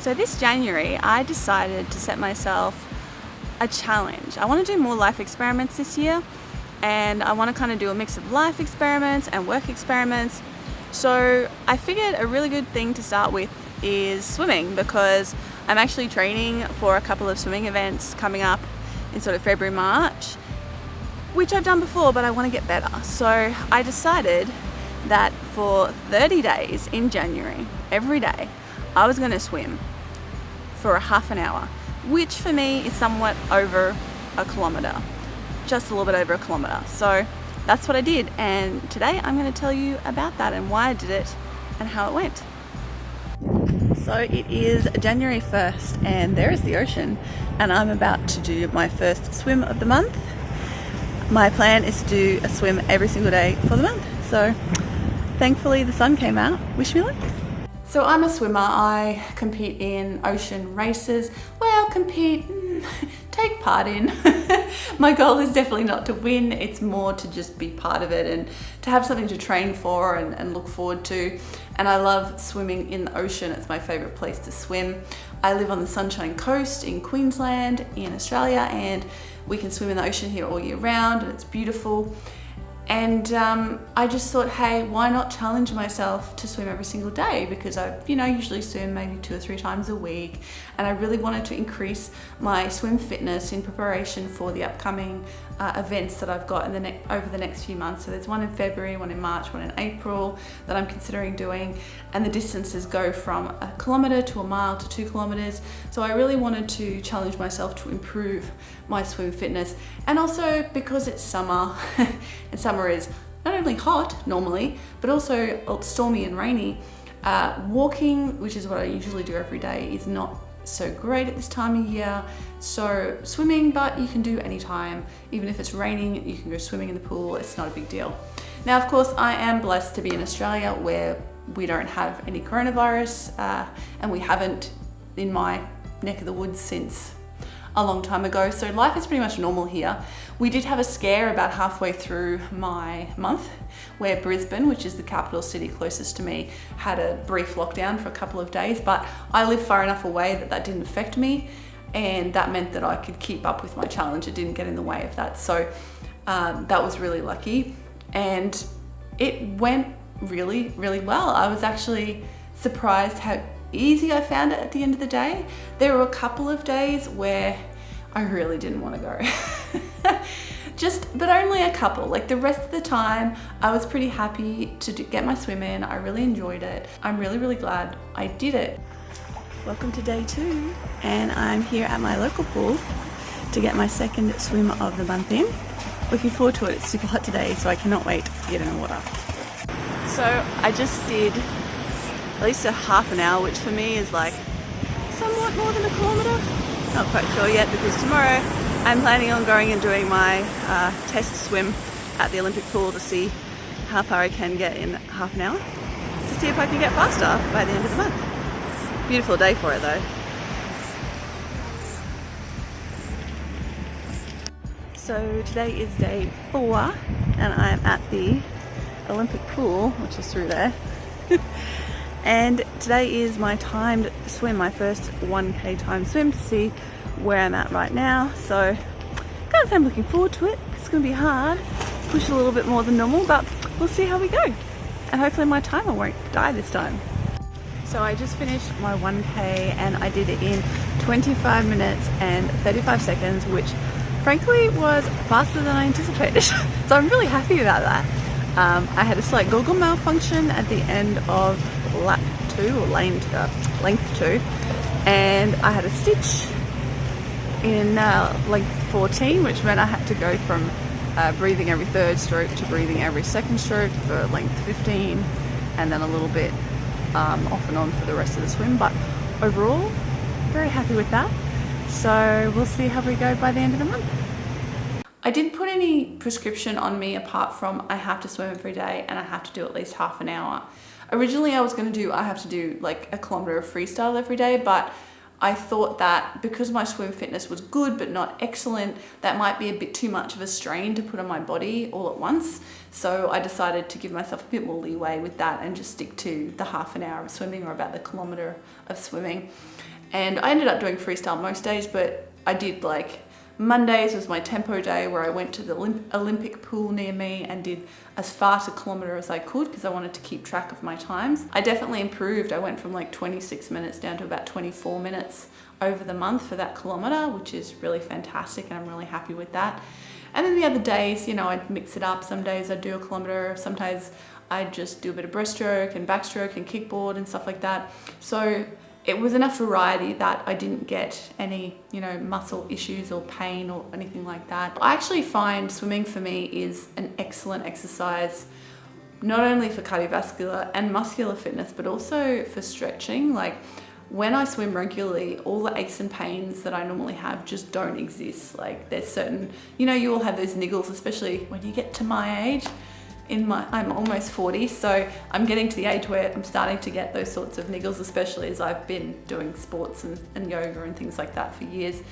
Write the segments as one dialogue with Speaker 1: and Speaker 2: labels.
Speaker 1: So this January, I decided to set myself a challenge. I want to do more life experiments this year, and I want to kind of do a mix of life experiments and work experiments. So I figured a really good thing to start with is swimming, because I'm actually training for a couple of swimming events coming up in sort of February, March, which I've done before, but I want to get better. So I decided that for 30 days in January, every day, I was going to swim for a half an hour, which for me is somewhat over a kilometre, just a little bit over a kilometre. So that's what I did, and today I'm going to tell you about that and why I did it and how it went. So it is January 1st and there is the ocean, and I'm about to do my first swim of the month. My plan is to do a swim every single day for the month, so thankfully the sun came out. Wish me luck. So I'm a swimmer. I compete in ocean races. Well, take part in. My goal is definitely not to win. It's more to just be part of it and to have something to train for and look forward to. And I love swimming in the ocean. It's my favorite place to swim. I live on the Sunshine Coast in Queensland in Australia, and we can swim in the ocean here all year round, and it's beautiful. And I just thought, hey, why not challenge myself to swim every single day? Because I, usually swim maybe 2 or 3 times a week, and I really wanted to increase my swim fitness in preparation for the upcoming events that I've got over the next few months. So there's one in February, one in March, one in April that I'm considering doing, and the distances go from a kilometre to a mile to 2 kilometres. So I really wanted to challenge myself to improve my swim fitness, and also because it's summer and summer is not only hot normally but also stormy and rainy. Walking, which is what I usually do every day, is not so great at this time of year. So swimming, but you can do anytime. Even if it's raining, you can go swimming in the pool. It's not a big deal. Now, of course, I am blessed to be in Australia where we don't have any coronavirus, and we haven't in my neck of the woods since a long time ago. So life is pretty much normal here. We did have a scare about halfway through my month where Brisbane, which is the capital city closest to me, had a brief lockdown for a couple of days, but I live far enough away that didn't affect me, and that meant that I could keep up with my challenge. It didn't get in the way of that. So that was really lucky, and it went really, really well. I was actually surprised how easy I found it at the end of the day. There were a couple of days where I really didn't want to go. But only a couple. Like the rest of the time, I was pretty happy to get my swim in. I really enjoyed it. I'm really, really glad I did it. Welcome to day 2, and I'm here at my local pool to get my second swim of the month in. Looking forward to it. It's super hot today, so I cannot wait to get in the water. So I just did at least a half an hour, which for me is like somewhat more than a kilometre. Not quite sure yet, because tomorrow I'm planning on going and doing my test swim at the Olympic pool to see how far I can get in half an hour, to see if I can get faster by the end of the month. Beautiful day for it though. So today is day 4 and I'm at the Olympic pool, which is through there. And today is my timed swim, my first 1K timed swim, to see where I'm at right now. So can't say I'm looking forward to it. It's going to be hard, push a little bit more than normal, but we'll see how we go. And hopefully my timer won't die this time. So I just finished my 1K and I did it in 25 minutes and 35 seconds, which frankly was faster than I anticipated. So I'm really happy about that. I had a slight goggle malfunction at the end of lap 2 or length 2, and I had a stitch in length 14, which meant I had to go from breathing every 3rd stroke to breathing every 2nd stroke for length 15, and then a little bit off and on for the rest of the swim. But overall, very happy with that. So we'll see how we go by the end of the month. I didn't put any prescription on me apart from I have to swim every day and I have to do at least half an hour. Originally I was going to do, I have to do like a kilometre of freestyle every day, but I thought that because my swim fitness was good but not excellent, that might be a bit too much of a strain to put on my body all at once. So I decided to give myself a bit more leeway with that and just stick to the half an hour of swimming, or about the kilometre of swimming. And I ended up doing freestyle most days, but I did like Mondays was my tempo day where I went to the Olympic pool near me and did as fast a kilometer as I could because I wanted to keep track of my times. I definitely improved. I went from like 26 minutes down to about 24 minutes over the month for that kilometer, which is really fantastic, and I'm really happy with that. And then the other days, you know, I'd mix it up. Some days I'd do a kilometer, sometimes I'd just do a bit of breaststroke and backstroke and kickboard and stuff like that. So it was enough variety that I didn't get any, you know, muscle issues or pain or anything like that. I actually find swimming for me is an excellent exercise, not only for cardiovascular and muscular fitness, but also for stretching. Like when I swim regularly, all the aches and pains that I normally have just don't exist. Like there's certain, you know, you all have those niggles, especially when you get to my age. I'm almost 40, so I'm getting to the age where I'm starting to get those sorts of niggles, especially as I've been doing sports and yoga and things like that for years.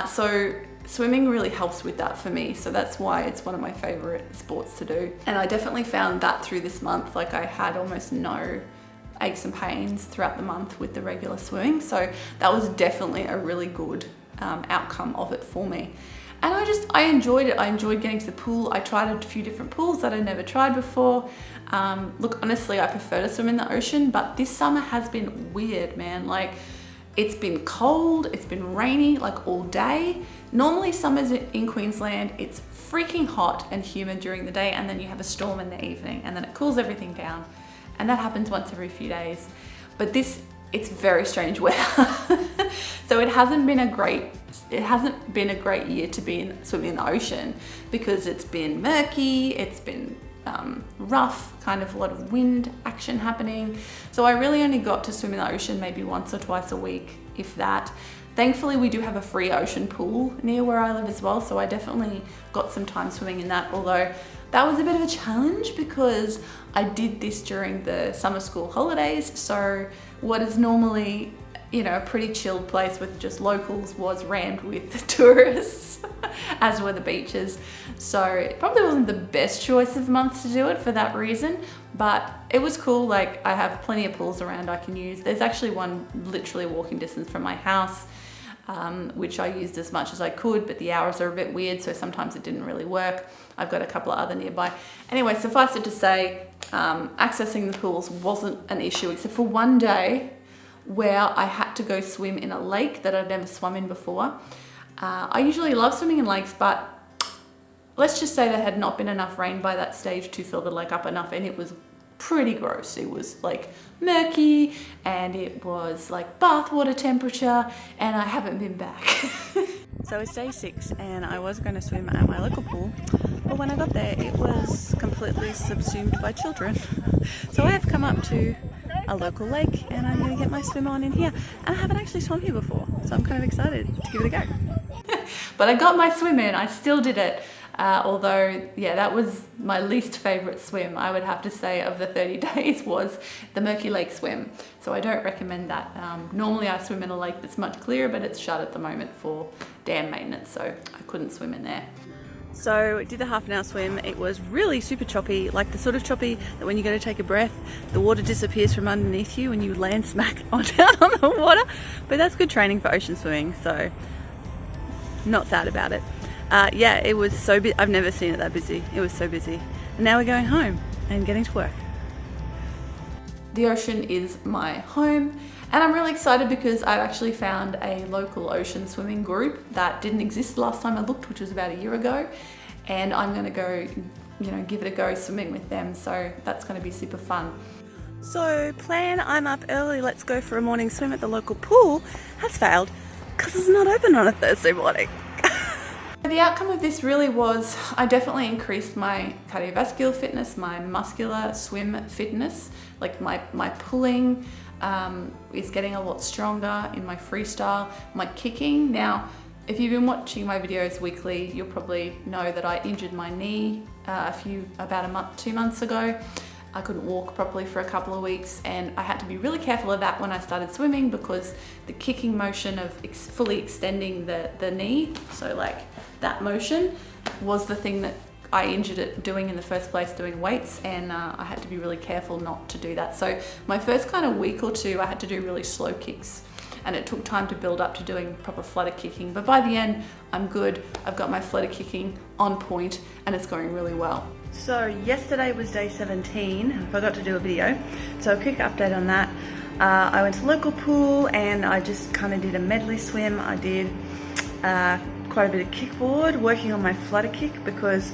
Speaker 1: So swimming really helps with that for me. So that's why it's one of my favorite sports to do. And I definitely found that through this month, like I had almost no aches and pains throughout the month with the regular swimming. So that was definitely a really good outcome of it for me. And I enjoyed it. I enjoyed getting to the pool. I tried a few different pools that I'd never tried before. Look, honestly, I prefer to swim in the ocean, but this summer has been weird, man. Like, it's been cold, it's been rainy, like all day. Normally summers in Queensland, it's freaking hot and humid during the day, and then you have a storm in the evening, and then it cools everything down. And that happens once every few days. But it's very strange weather. So it hasn't been a great year to be swimming in the ocean because it's been murky, it's been rough, kind of a lot of wind action happening. So I really only got to swim in the ocean maybe once or twice a week, if that. Thankfully, we do have a free ocean pool near where I live as well, so I definitely got some time swimming in that, although that was a bit of a challenge because I did this during the summer school holidays. So what is normally, you know, a pretty chilled place with just locals was rammed with tourists, as were the beaches. So it probably wasn't the best choice of months to do it for that reason, but it was cool. Like I have plenty of pools around I can use. There's actually one literally walking distance from my house, which I used as much as I could, but the hours are a bit weird, so sometimes it didn't really work. I've got a couple of other nearby. Anyway, suffice it to say, accessing the pools wasn't an issue, except for one day where I had to go swim in a lake that I'd never swum in before. I usually love swimming in lakes, but let's just say there had not been enough rain by that stage to fill the lake up enough, and it was pretty gross. It was like murky and it was like bathwater temperature, and I haven't been back. So it's day 6 and I was going to swim at my local pool, but when I got there it was completely subsumed by children. So I have come up to a local lake and I'm going to get my swim on in here, and I haven't actually swum here before, so I'm kind of excited to give it a go. But I got my swim in, I still did it. Although, yeah, that was my least favorite swim, I would have to say, of the 30 days was the Murky Lake swim. So I don't recommend that. Normally I swim in a lake that's much clearer, but it's shut at the moment for dam maintenance, so I couldn't swim in there. So I did the half an hour swim. It was really super choppy, like the sort of choppy that when you go to take a breath, the water disappears from underneath you and you land smack down on the water. But that's good training for ocean swimming, so not sad about it. Yeah, it was so busy. I've never seen it that busy. It was so busy. And now we're going home and getting to work. The ocean is my home, and I'm really excited because I've actually found a local ocean swimming group that didn't exist last time I looked, which was about a year ago, and I'm going to go, you know, give it a go swimming with them. So that's going to be super fun. So plan I'm up early, let's go for a morning swim at the local pool has failed because it's not open on a Thursday morning. The outcome of this really was I definitely increased my cardiovascular fitness, my muscular swim fitness, like my pulling is getting a lot stronger in my freestyle, my kicking. Now, if you've been watching my videos weekly, you'll probably know that I injured my knee about a month, 2 months ago. I couldn't walk properly for a couple of weeks, and I had to be really careful of that when I started swimming because the kicking motion of fully extending the knee, so like that motion, was the thing that I injured it doing in the first place, doing weights, and I had to be really careful not to do that. So my first kind of week or two, I had to do really slow kicks. and it took time to build up to doing proper flutter kicking. But by the end, I'm good. I've got my flutter kicking on point and it's going really well. So yesterday was day 17. I forgot to do a video, so a quick update on that. I went to the local pool and I just kind of did a medley swim. I did quite a bit of kickboard, working on my flutter kick because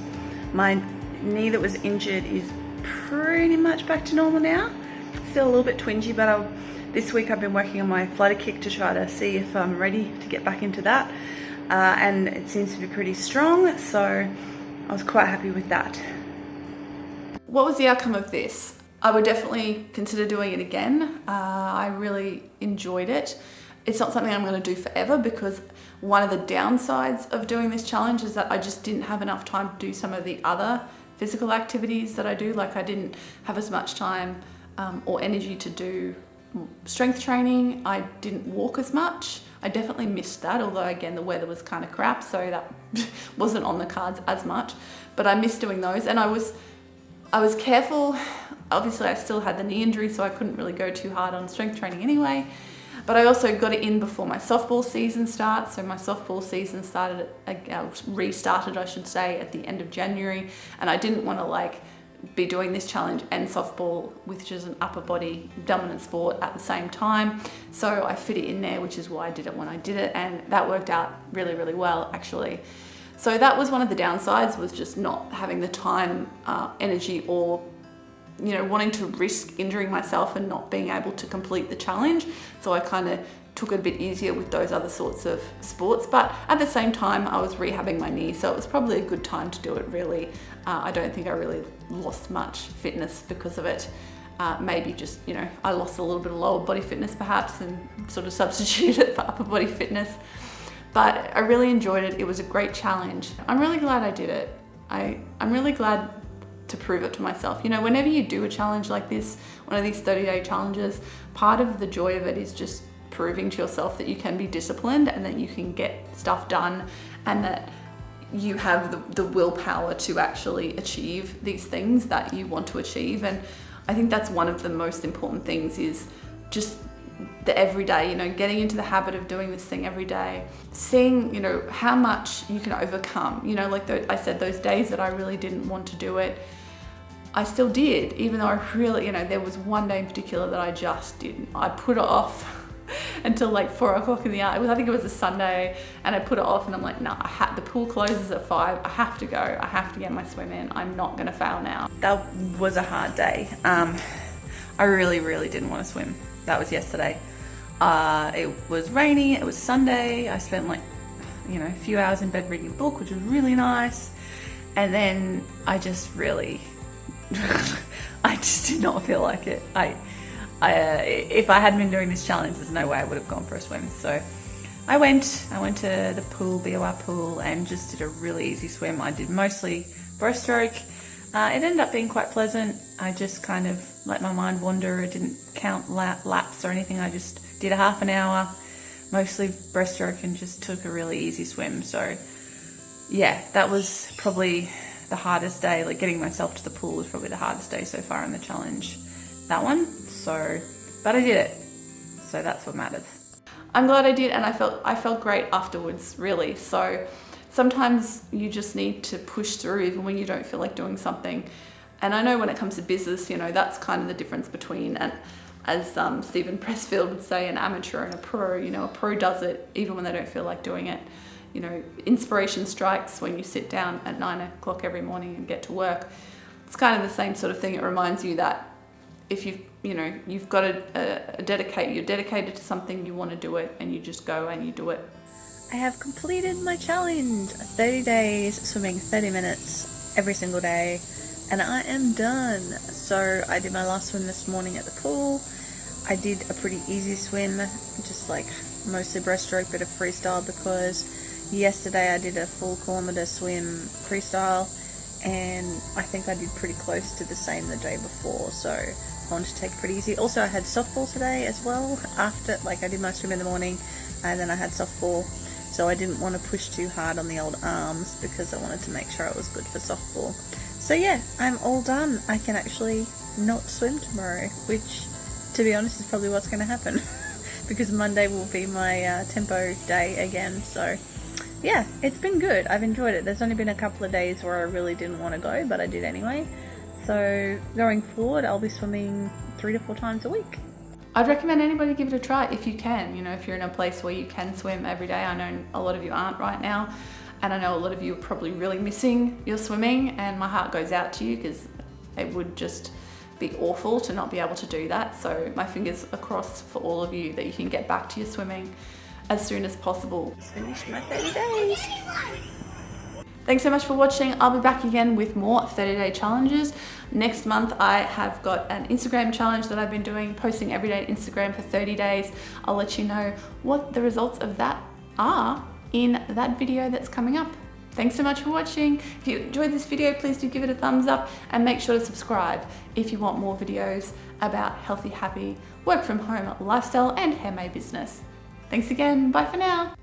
Speaker 1: my knee that was injured is pretty much back to normal now. Still a little bit twingy, but this week I've been working on my flutter kick to try to see if I'm ready to get back into that. And it seems to be pretty strong, so I was quite happy with that. What was the outcome of this? I would definitely consider doing it again. I really enjoyed it. It's not something I'm going to do forever because one of the downsides of doing this challenge is that I just didn't have enough time to do some of the other physical activities that I do. Like I didn't have as much time or energy to do strength training. I didn't walk as much. I definitely missed that, although again the weather was kind of crap, so that wasn't on the cards as much. But I missed doing those, and I was careful. Obviously I still had the knee injury, so I couldn't really go too hard on strength training anyway. But I also got it in before my softball season starts. So my softball season restarted, I should say, at the end of January. And I didn't want to be doing this challenge and softball, which is an upper body dominant sport, at the same time. So I fit it in there, which is why I did it when I did it. And that worked out really, really well, actually. So that was one of the downsides, was just not having the time, energy, or wanting to risk injuring myself and not being able to complete the challenge. So I kind of took it a bit easier with those other sorts of sports. But at the same time, I was rehabbing my knee, so it was probably a good time to do it, really. I don't think I really lost much fitness because of it. Maybe just, I lost a little bit of lower body fitness perhaps and sort of substituted it for upper body fitness. But I really enjoyed it. It was a great challenge. I'm really glad I did it. I'm really glad to prove it to myself. Whenever you do a challenge like this, one of these 30-day challenges, part of the joy of it is just proving to yourself that you can be disciplined and that you can get stuff done and that you have the willpower to actually achieve these things that you want to achieve. And I think that's one of the most important things, is just the everyday, getting into the habit of doing this thing every day, seeing, how much you can overcome. I said, those days that I really didn't want to do it, I still did, even though I really, there was one day in particular that I just didn't. I put it off until 4 o'clock in the afternoon. I think it was a Sunday, and I put it off and I'm like, nah, the pool closes at 5. I have to go. I have to get my swim in. I'm not going to fail now. That was a hard day. I really, really didn't want to swim. That was yesterday. It was rainy. It was Sunday. I spent a few hours in bed reading a book, which was really nice. And then I just really, I just did not feel like it. If I hadn't been doing this challenge, there's no way I would have gone for a swim. So I went to the pool, BOR pool, and just did a really easy swim. I did mostly breaststroke. It ended up being quite pleasant. I just kind of let my mind wander. It didn't count laps or anything. I just did a half an hour, mostly breaststroke, and just took a really easy swim. So yeah, that was probably the hardest day. Getting myself to the pool was probably the hardest day so far in the challenge, that one. So, but I did it. So that's what matters. I'm glad I did, and I felt great afterwards, really. So sometimes you just need to push through even when you don't feel like doing something. And I know when it comes to business, that's kind of the difference between, and as Stephen Pressfield would say, an amateur and a pro. A pro does it even when they don't feel like doing it. Inspiration strikes when you sit down at 9 o'clock every morning and get to work. It's kind of the same sort of thing. It reminds you that if you've got to you're dedicated to something, you want to do it, and you just go and you do it. I have completed my challenge, 30 days, swimming 30 minutes every single day, and I am done. So I did my last swim this morning at the pool. I did a pretty easy swim, just mostly breaststroke, bit of freestyle, because yesterday I did a full kilometre swim freestyle, and I think I did pretty close to the same the day before, so I wanted to take it pretty easy. Also, I had softball today as well. After, I did my swim in the morning, and then I had softball, so I didn't want to push too hard on the old arms because I wanted to make sure it was good for softball. So yeah, I'm all done. I can actually not swim tomorrow, which, to be honest, is probably what's going to happen. because Monday will be my tempo day again. So yeah, it's been good. I've enjoyed it. There's only been a couple of days where I really didn't want to go, but I did anyway. So going forward, I'll be swimming 3 to 4 times a week. I'd recommend anybody give it a try if you can. You know, if you're in a place where you can swim every day. I know a lot of you aren't right now, and I know a lot of you are probably really missing your swimming, and my heart goes out to you because it would just be awful to not be able to do that. So my fingers are crossed for all of you that you can get back to your swimming as soon as possible. Finished my 30 days. Thanks so much for watching. I'll be back again with more 30-day challenges. Next month I have got an Instagram challenge that I've been doing, posting every day on Instagram for 30 days. I'll let you know what the results of that are in that video that's coming up. Thanks so much for watching. If you enjoyed this video, please do give it a thumbs up and make sure to subscribe if you want more videos about healthy, happy, work from home lifestyle and handmade business. Thanks again. Bye for now.